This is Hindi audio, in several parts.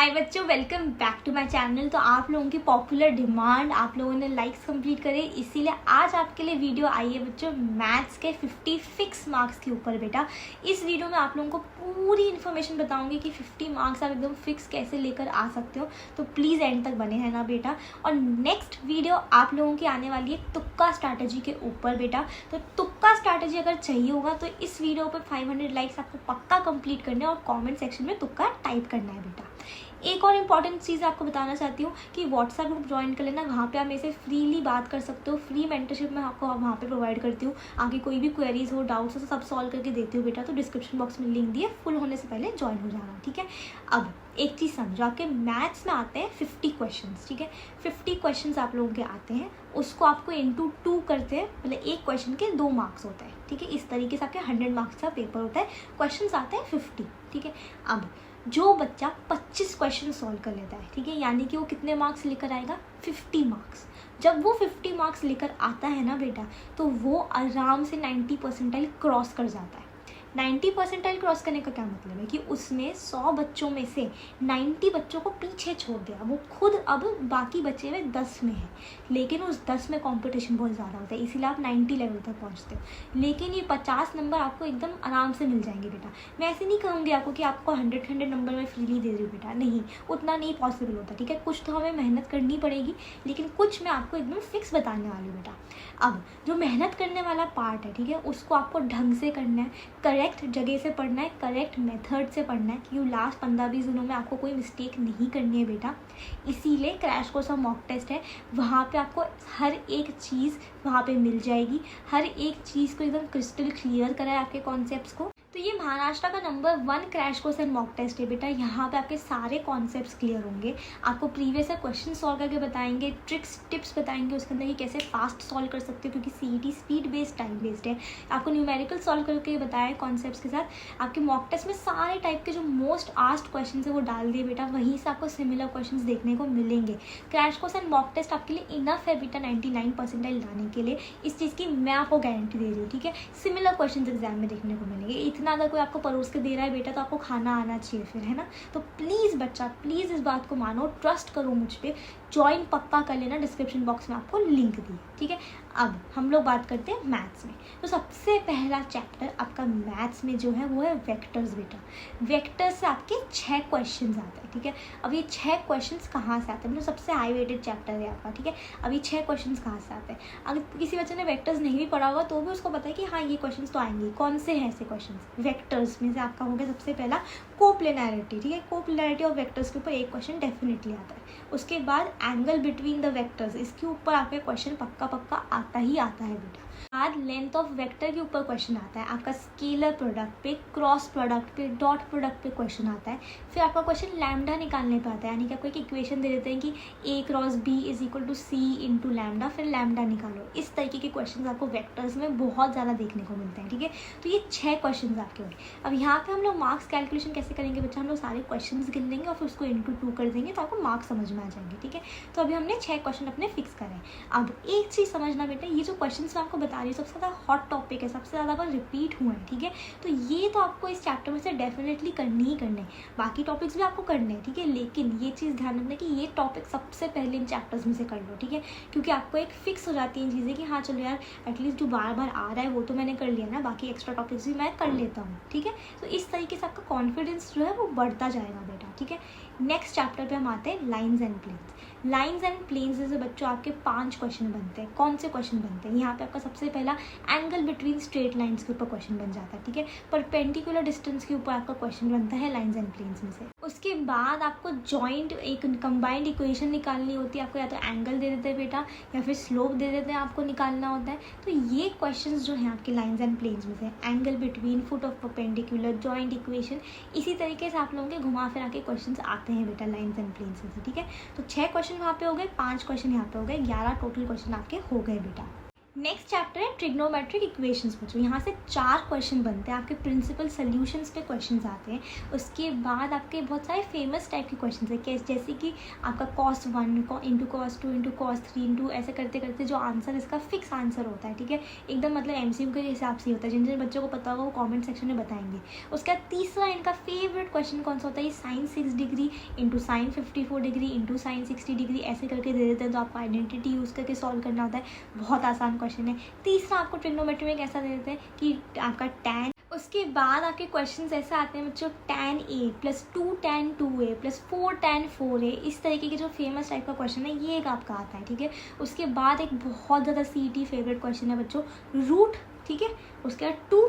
हाय बच्चों, welcome back to my channel. तो आप लोगों की पॉपुलर डिमांड, आप लोगों ने लाइक्स कंप्लीट करे, इसीलिए आज आपके लिए वीडियो आई है बच्चों मैथ्स के 50 फिक्स मार्क्स के ऊपर। बेटा इस वीडियो में आप लोगों को पूरी इन्फॉर्मेशन बताऊंगी कि 50 मार्क्स आप एकदम फिक्स कैसे लेकर आ सकते हो। तो प्लीज़ एंड तक बने रहना बेटा। और नेक्स्ट वीडियो आप लोगों की आने वाली है तुक्का स्ट्रैटेजी के ऊपर। बेटा तो तुक्का स्ट्रैटेजी अगर चाहिए होगा तो इस वीडियो पर 500 लाइक्स आपको पक्का कंप्लीट करने और कॉमेंट सेक्शन में तुक्का टाइप करना है बेटा। एक और इम्पॉर्टेंट चीज़ आपको बताना चाहती हूँ कि व्हाट्सएप ग्रुप ज्वाइन कर लेना। वहाँ पे आप मेरे से फ्रीली बात कर सकते हो। फ्री मेंटरशिप मैं आपको वहाँ पे प्रोवाइड करती हूँ। आगे कोई भी क्वेरीज हो, डाउट्स हो, सब सॉल्व करके देती हूँ बेटा। तो डिस्क्रिप्शन बॉक्स में लिंक दिए, फुल होने से पहले ज्वाइन हो जाना, ठीक है। अब एक चीज़ समझो, आपके मैथ्स में आते हैं 50 क्वेश्चन, ठीक है। 50 क्वेश्चन आप लोगों के आते हैं, उसको आपको इंटू 2 करते हैं, मतलब एक क्वेश्चन के 2 मार्क्स होते हैं, ठीक है। इस तरीके से आपके 100 मार्क्स का पेपर होता है। क्वेश्चन आते हैं 50, ठीक है। अब जो बच्चा 25 क्वेश्चन सॉल्व कर लेता है, ठीक है, यानी कि वो कितने मार्क्स लेकर आएगा? 50 मार्क्स। जब वो 50 मार्क्स लेकर आता है ना बेटा, तो वो आराम से 90 परसेंटाइल क्रॉस कर जाता है। 90 परसेंटाइल क्रॉस करने का क्या मतलब है कि उसने 100 बच्चों में से 90 बच्चों को पीछे छोड़ दिया। वो खुद अब बाकी बचे हुए 10 में है, लेकिन उस 10 में कंपटीशन बहुत ज़्यादा होता है, इसीलिए आप 90 लेवल तक पहुंचते हो। लेकिन ये 50 नंबर आपको एकदम आराम से मिल जाएंगे बेटा। मैं ऐसे नहीं कहूँगी आपको कि आपको 100 नंबर में फ्रीली दे रही हूँ बेटा, नहीं, उतना नहीं पॉसिबल होता, ठीक है। कुछ तो हमें मेहनत करनी पड़ेगी, लेकिन कुछ मैं आपको एकदम फिक्स बताने वाली हूँ बेटा। अब जो मेहनत करने वाला पार्ट है, ठीक है, उसको आपको ढंग से करना है, करेक्ट जगह से पढ़ना है, करेक्ट मेथड से पढ़ना है, क्योंकि लास्ट 15-20 दिनों में आपको कोई मिस्टेक नहीं करनी है बेटा। इसीलिए क्रैश कोर्स और मॉक टेस्ट है, वहाँ पे आपको हर एक चीज़ वहाँ पे मिल जाएगी। हर एक चीज़ को एकदम क्रिस्टल क्लियर करा है आपके कॉन्सेप्ट्स को। तो ये महाराष्ट्र का number 1 crash course and mock test है बेटा। यहाँ पे आपके सारे कॉन्सेप्ट्स क्लियर होंगे। आपको प्रीवियस क्वेश्चन सॉल्व करके बताएंगे, ट्रिक्स टिप्स बताएंगे उसके अंदर कि कैसे फास्ट सॉल्व कर सकते हो, क्योंकि CET speed based time based है। आपको न्यूमेरिकल सॉल्व करके बताया कॉन्सेप्ट्स के साथ। आपके मॉक टेस्ट में सारे टाइप के जो मोस्ट आस्क्ड क्वेश्चन है वो डाल दिए बेटा, वहीं से आपको सिमिलर क्वेश्चन देखने को मिलेंगे। Crash course and mock test आपके लिए इनफ है बेटा 99 परसेंटाइल लाने के लिए। इस चीज़ की मैं आपको गारंटी दे रही हूँ, ठीक है। सिमिलर क्वेश्चन एग्जाम में देखने को मिलेंगे। इतना अगर कोई आपको परोस के दे रहा है बेटा, तो आपको खाना आना चाहिए फिर, है ना। तो प्लीज़ बच्चा, प्लीज़ इस बात को मानो, ट्रस्ट करो मुझ पे, ज्वाइन पक्का कर लेना। डिस्क्रिप्शन बॉक्स में आपको लिंक दी, ठीक है। अब हम लोग बात करते हैं मैथ्स में। तो सबसे पहला चैप्टर आपका मैथ्स में जो है वो है वेक्टर्स बेटा। वेक्टर्स से आपके 6 क्वेश्चन आते हैं, ठीक है। अब ये 6 क्वेश्चन कहाँ से आते हैं, मतलब सबसे हाई वेटेड चैप्टर है आपका, ठीक है। अब ये 6 क्वेश्चन कहाँ से आते हैं? अगर किसी बच्चे ने वेक्टर्स नहीं भी पढ़ा होगा तो भी उसको पता है कि हाँ ये क्वेश्चन तो आएंगे। कौन से हैं ऐसे क्वेश्चन? वेक्टर्स में से आपका हो गया सबसे पहला कोप्लेनैरिटी, ठीक है। कोप्लेनैरिटी ऑफ वेक्टर्स के ऊपर एक क्वेश्चन डेफिनेटली आता है। उसके बाद एंगल बिटवीन द वेक्टर्स, इसके ऊपर आपका क्वेश्चन पक्का आता ही आता है बेटा। बाद लेंथ ऑफ वेक्टर के ऊपर क्वेश्चन आता है आपका। स्केलर प्रोडक्ट पे, क्रॉस प्रोडक्ट पे, डॉट प्रोडक्ट पे क्वेश्चन आता है। फिर आपका क्वेश्चन लैम्डा निकालने पे आता है, यानी कि आपको एक इक्वेशन दे देते हैं कि A cross B is equal to C into lambda, फिर लैम्डा निकालो। इस तरीके के क्वेश्चन आपको वेक्टर्स में बहुत ज़्यादा देखने को मिलते हैं, ठीक है। तो ये 6 क्वेश्चन आपके होंगे। अब यहाँ पे हम लोग मार्क्स कैलकुलेशन कैसे करेंगे बच्चा? हम लोग सारे क्वेश्चन गिन लेंगे और फिर उसको इंटू 2 कर देंगे, तो आपको मार्क्स समझ में आ जाएंगे, ठीक है। तो अभी हमने 6 क्वेश्चन अपने फिक्स करें। अब एक चीज़ समझना बेटा, ये जो क्वेश्चन मैं आपको बता रही हूँ सबसे ज़्यादा हॉट टॉपिक है, सबसे ज़्यादा बार रिपीट हुआ है, ठीक है। तो ये तो आपको इस चैप्टर में से डेफिनेटली करनी ही करने, बाकी टॉपिक्स भी आपको करने हैं, ठीक है। लेकिन ये चीज़ ध्यान रखना कि ये टॉपिक सबसे पहले इन चैप्टर्स में से कर लो, ठीक है। क्योंकि आपको एक फिक्स हो जाती है चीज़ें कि हाँ चलो यार एटलीस्ट जो बार बार आ रहा है वो तो मैंने कर लिया ना, बाकी एक्स्ट्रा टॉपिक्स भी मैं कर लेता हूँ, ठीक है। तो इस तरीके से आपका कॉन्फिडेंस जो है वो बढ़ता जाएगा बेटा, ठीक है। नेक्स्ट चैप्टर पे हम आते हैं lines and planes. Lines and planes से बच्चों आपके 5 क्वेश्चन बनते हैं। कौन से क्वेश्चन बनते हैं? यहाँ पे आपका सबसे पहला एंगल बिटवीन स्ट्रेट लाइंस के ऊपर क्वेश्चन बन जाता है, ठीक है। परपेंडिकुलर डिस्टेंस के ऊपर आपका क्वेश्चन बनता है लाइंस एंड प्लेन्स में से। उसके बाद आपको जॉइंट एक कंबाइंड इक्वेशन निकालनी होती है। आपको या तो एंगल दे देते हैं बेटा या फिर स्लोप दे देते हैं, आपको निकालना होता है। तो ये क्वेश्चंस जो हैं आपके लाइंस एंड प्लेन्स में से, angle between, foot of perpendicular, joint equation, इसी तरीके से आप लोगों के घुमा फिरा के क्वेश्चन आते हैं बेटा लाइंस एंड प्लेन्स में से, ठीक है। तो 6 क्वेश्चन वहाँ पे हो गए, 5 क्वेश्चन यहाँ पे हो गए, 11 टोटल क्वेश्चन आपके हो गए बेटा। नेक्स्ट चैप्टर है ट्रिग्नोमेट्रिक इक्वेशंस। बच्चों यहाँ से 4 क्वेश्चन बनते हैं, आपके प्रिंसिपल सॉल्यूशंस पे क्वेश्चंस आते हैं। उसके बाद आपके बहुत सारे फेमस टाइप के क्वेश्चंस हैं, जैसे कि आपका cos 1 into cos 2 into cos 3 into ऐसे करते करते जो आंसर इसका फिक्स आंसर होता है, ठीक है, एकदम मतलब MCQ के हिसाब से होता है। जिन जिन बच्चों को पता होगा वो कॉमेंट सेक्शन में बताएंगे। उसके बाद तीसरा इनका फेवरेट क्वेश्चन कौन सा होता है, sin 6 degree into sin 54 degree into sin 60 degree ऐसे करके दे देते हैं, तो आपको आइडेंटिटी यूज़ करके सॉल्व करना होता है। बहुत आसान क्वेश्चन है। तीसरा आपको ट्रिग्नोमेट्री में कैसा दे देते हैं कि आपका tan, उसके बाद आपके क्वेश्चंस ऐसे आते हैं बच्चों tan a plus 2 tan 2a plus 4 tan 4a, इस तरीके के जो फेमस टाइप का क्वेश्चन है ये एक आपका आता है, ठीक है। उसके बाद एक बहुत ज़्यादा CET फेवरेट क्वेश्चन है बच्चों रूट, ठीक है। उसके बाद 2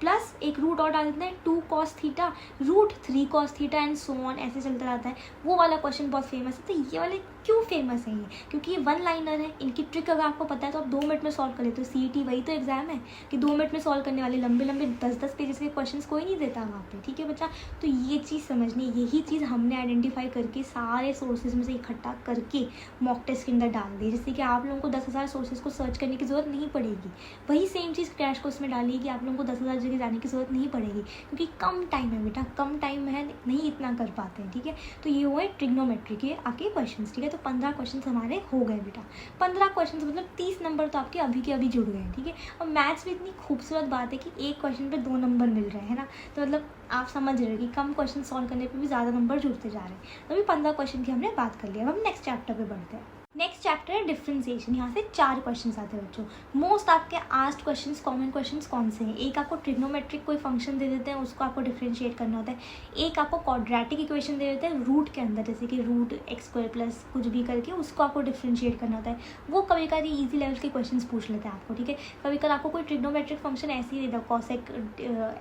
प्लस एक रूट और डाल देते हैं 2 cos theta root 3 cos theta and so on, ऐसे चलता रहता है। वो वाला क्वेश्चन बहुत फेमस है। तो ये वाले क्यों फेमस है, ये क्योंकि ये 1 लाइनर है। इनकी ट्रिक अगर आपको पता है तो आप 2 मिनट में सॉल्व कर लेते हो। CET वही तो एग्जाम है कि 2 मिनट में सॉल्व करने वाले लंबे लंबे 10-10 पेजेस के क्वेश्चंस कोई नहीं देता वहाँ पे, ठीक है बच्चा। तो ये चीज़ समझनी, यही चीज़ हमने आइडेंटिफाई करके सारे सोर्सेज में से इकट्ठा करके मॉक टेस्ट के अंदर डाल दी, जिससे कि आप लोगों को 10,000 सोर्सेज को सर्च करने की जरूरत नहीं पड़ेगी। वही सेम चीज़ क्रैश कोर्स में डाली कि आप लोगों को 10,000 जगह जाने की जरूरत नहीं पड़ेगी, क्योंकि कम टाइम है बेटा, कम टाइम है, नहीं इतना कर पाते हैं, ठीक है। तो ये हुए ट्रिग्नोमेट्री के आपके क्वेश्चंस, ठीक है। तो 15 क्वेश्चन हमारे हो गए बेटा। 15 क्वेश्चन मतलब 30 नंबर तो आपके अभी के अभी जुड़ गए हैं, ठीक है। और मैथ्स में इतनी खूबसूरत बात है कि एक क्वेश्चन पे 2 नंबर मिल रहे हैं ना, तो मतलब आप समझ रहे हो कि कम क्वेश्चन सॉल्व करने पे भी ज़्यादा नंबर जुड़ते जा रहे हैं। तो अभी 15 क्वेश्चन की हमने बात कर लिया। अब हम नेक्स्ट चैप्टर पे बढ़ते हैं। नेक्स्ट चैप्टर है डिफरेंशिएशन। यहाँ से 4 क्वेश्चंस आते हैं बच्चों। मोस्ट आपके आस्क्ड क्वेश्चंस, कॉमन क्वेश्चंस कौन से हैं? एक आपको ट्रिग्नोमेट्रिक कोई फंक्शन दे देते हैं, उसको आपको डिफरेंशिएट करना होता है। एक आपको क्वाड्रेटिक इक्वेशन दे देते हैं रूट के अंदर, जैसे कि रूट x² प्लस कुछ भी करके उसको आपको डिफरेंशिएट करना होता है। वो कभी कभी ईजी लेवल के क्वेश्चन पूछ लेते हैं आपको, ठीक है। कभी कभी आपको कोई ट्रिग्नोमेट्रिक फंक्शन ऐसे ही देता है cosec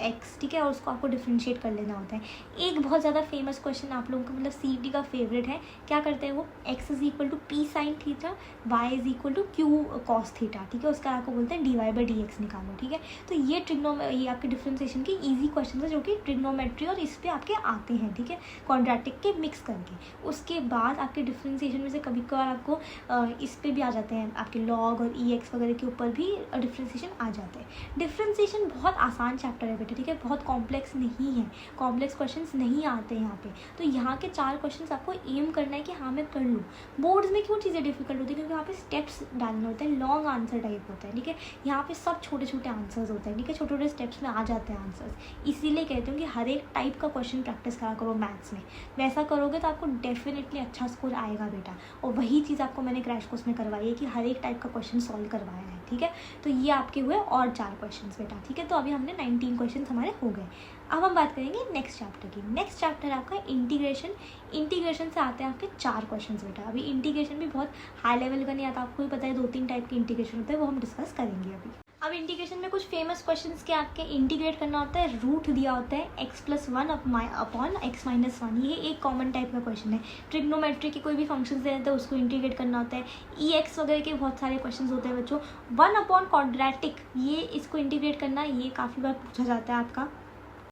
x, ठीक है, और उसको आपको डिफरेंशिएट कर लेना होता है। एक बहुत ज़्यादा फेमस क्वेश्चन आप लोगों का मतलब CET का फेवरेट है, क्या करते हैं वो, x is equal to p sin theta, y is equal to q cos theta, ठीक है। उसका आपको बोलते हैं dy/dx निकालो, ठीक है। तो ये ये आपके डिफरेंशिएशन के इजी क्वेश्चन है जो कि ट्रिग्नोमेट्री और इस पे आपके आते हैं, ठीक है, क्वाड्रेटिक के मिक्स करके। उसके बाद आपके डिफरेंशिएशन में से कभी कभार आपको इस पे भी आ जाते हैं, आपके लॉग और ex वगैरह के ऊपर भी डिफरेंशिएशन आ जाते हैं। डिफरेंशिएशन बहुत आसान चैप्टर है बेटा, ठीक है, बहुत कॉम्प्लेक्स नहीं है, कॉम्प्लेक्स क्वेश्चंस नहीं आते यहाँ पे। तो यहाँ के 4 क्वेश्चंस आपको एम करना है कि हाँ मैं कर लूँ। बोर्ड्स में क्यों चीज़ें डिफिकल्ट होती है, क्योंकि यहाँ पे स्टेप्स डालने होते हैं, लॉन्ग आंसर टाइप होता है, ठीक है। यहाँ पे सब छोटे छोटे आंसर्स होते हैं, ठीक है, छोटे छोटे स्टेप्स में आ जाते हैं आंसर्स। इसीलिए कहती हूँ कि हर एक टाइप का क्वेश्चन प्रैक्टिस करा करो मैथ्स में। वैसा करोगे तो आपको डेफिनेटली अच्छा स्कोर आएगा बेटा। और वही चीज़ आपको मैंने क्रैश कोर्स में करवाई है कि हर एक टाइप का क्वेश्चन सॉल्व करवाया है, ठीक है। तो ये आपके हुए और 4 क्वेश्चन बेटा, ठीक है। तो अभी हमने 19 क्वेश्चन हमारे हो गए। अब हम बात करेंगे नेक्स्ट चैप्टर की। नेक्स्ट चैप्टर है आपका इंटीग्रेशन। इंटीग्रेशन से आते हैं आपके 4 क्वेश्चंस बेटा। अभी इंटीग्रेशन भी बहुत हाई लेवल का नहीं आता, आपको भी पता है 2-3 टाइप के इंटीग्रेशन होते हैं, वो हम डिस्कस करेंगे अभी। अब इंटीग्रेशन में कुछ फेमस क्वेश्चंस के आपके इंटीग्रेट करना होता है, रूट दिया होता है x+1 अपॉन x-1, ये एक कॉमन टाइप का क्वेश्चन है। ट्रिग्नोमेट्री के कोई भी फंक्शंस दे देते हैं उसको इंटीग्रेट करना होता है। ex वगैरह के बहुत सारे क्वेश्चंस होते हैं बच्चों। 1 अपॉन क्वाड्रेटिक, ये इसको इंटीग्रेट करना, ये काफ़ी बार पूछा जाता है आपका।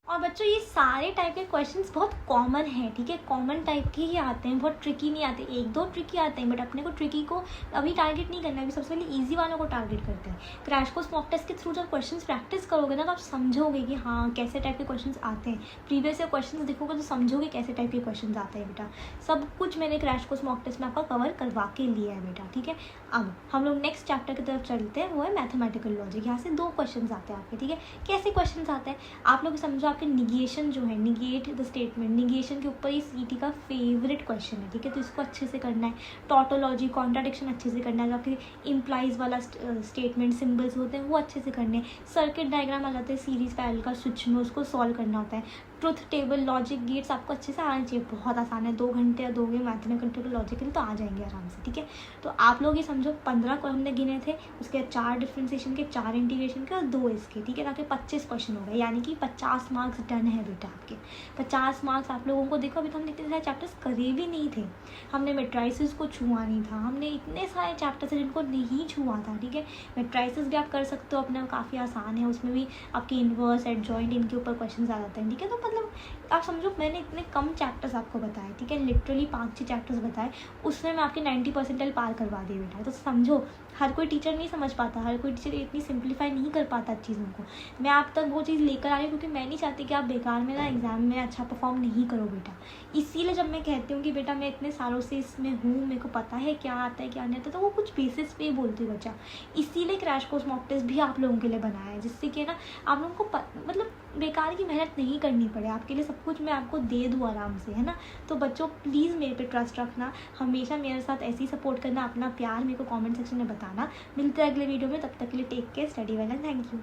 और बच्चों ये सारे टाइप के क्वेश्चंस बहुत कॉमन है, ठीक है, कॉमन टाइप के ही आते हैं, बहुत ट्रिकी नहीं आते। 1-2 ट्रिकी आते हैं, बट अपने को ट्रिकी को अभी टारगेट नहीं करना है, अभी सबसे पहले इजी वालों को टारगेट करते हैं। क्रैश कोर्स मॉक टेस्ट के थ्रू जब क्वेश्चंस प्रैक्टिस करोगे ना तो आप समझोगे कि हाँ कैसे टाइप के क्वेश्चंस आते हैं। प्रीवियस ईयर क्वेश्चंस देखोगे तो समझोगे कैसे टाइप के क्वेश्चंस आते हैं बेटा। सब कुछ मैंने क्रैश कोर्स मॉक टेस्ट में आपका कवर करवा के लिया है बेटा, ठीक है। अब हम लोग नेक्स्ट चैप्टर की तरफ चलते हैं, वो है मैथमेटिकल लॉजिक। यहाँ से 2 क्वेश्चन आते हैं आपके, ठीक है। कैसे क्वेश्चन आते हैं आप लोग समझो, आपके निगेशन जो है, निगेट द स्टेटमेंट, निगेशन के ऊपर ये CET का फेवरेट क्वेश्चन है, ठीक है। तो इसको अच्छे से करना है। टॉटोलॉजी, कॉन्ट्राडिक्शन अच्छे से करना है, आपके इम्प्लाइज वाला स्टेटमेंट सिंबल्स होते हैं वो अच्छे से करने हैं। सर्किट डायग्राम आ जाते हैं सीरीज पैरेलल का स्विच में, उसको सॉल्व करना होता है। ट्रुथ टेबल, लॉजिक गेट्स आपको अच्छे से आने चाहिए, बहुत आसान है। 2 घंटे या 2 मैथमेटिकल लॉजिकल तो आ जाएंगे आराम से, ठीक है। तो आप लोग ये समझो 15 को हमने गिने थे, उसके 4 डिफरेंशिएशन के, 4 इंटीग्रेशन के और 2 इसके, ठीक है। ताकि 25 क्वेश्चन हो गए, यानी कि 50 मार्क्स डन है बेटा आपके। 50 मार्क्स आप लोगों को। देखो अभी तो हमने इतने सारे चैप्टर्स करे भी नहीं थे, हमने मेट्राइसिस को छुआ नहीं था, हमने इतने सारे चैप्टर्स हैं जिनको नहीं छुआ था, ठीक है। मेट्राइसिस भी आप कर सकते हो अपना, काफ़ी आसान है, उसमें भी आपके इन्वर्स, एडजॉइंट, इनके ऊपर क्वेश्चन आ जाते हैं, ठीक है। तो मतलब मतलब आप समझो मैंने इतने कम चैप्टर्स आपको बताए, ठीक है, लिटरली 5-6 चैप्टर्स बताए, उसमें मैं आपके 90% पार करवा दी बेटा। तो समझो हर कोई टीचर नहीं समझ पाता, हर कोई टीचर इतनी सिंप्लीफाई नहीं कर पाता चीज़ों को। मैं आप तक वो चीज़ लेकर आ रही हूँ क्योंकि मैं नहीं चाहती कि आप बेकार में ना एग्ज़ाम में अच्छा परफॉर्म नहीं करो बेटा। इसीलिए जब मैं कहती हूँ कि बेटा मैं इतने सालों से इसमें हूँ, मेरे को पता है क्या आता है क्या नहीं आता, तो वो कुछ बेसिस पे ही बोलती है बच्चा। इसीलिए क्रैश कोर्स मॉक टेस्ट भी आप लोगों के लिए बनाया है, जिससे कि ना आप लोगों को मतलब बेकार की मेहनत नहीं करनी पड़े, आपके लिए सब कुछ मैं आपको दे दूँ आराम से, है ना। तो बच्चों प्लीज़ मेरे पे ट्रस्ट रखना, हमेशा मेरे साथ ऐसे ही सपोर्ट करना, अपना प्यार मेरे को कमेंट सेक्शन में बताना। मिलते हैं अगले वीडियो में, तब तक के लिए take care, study well and thank you.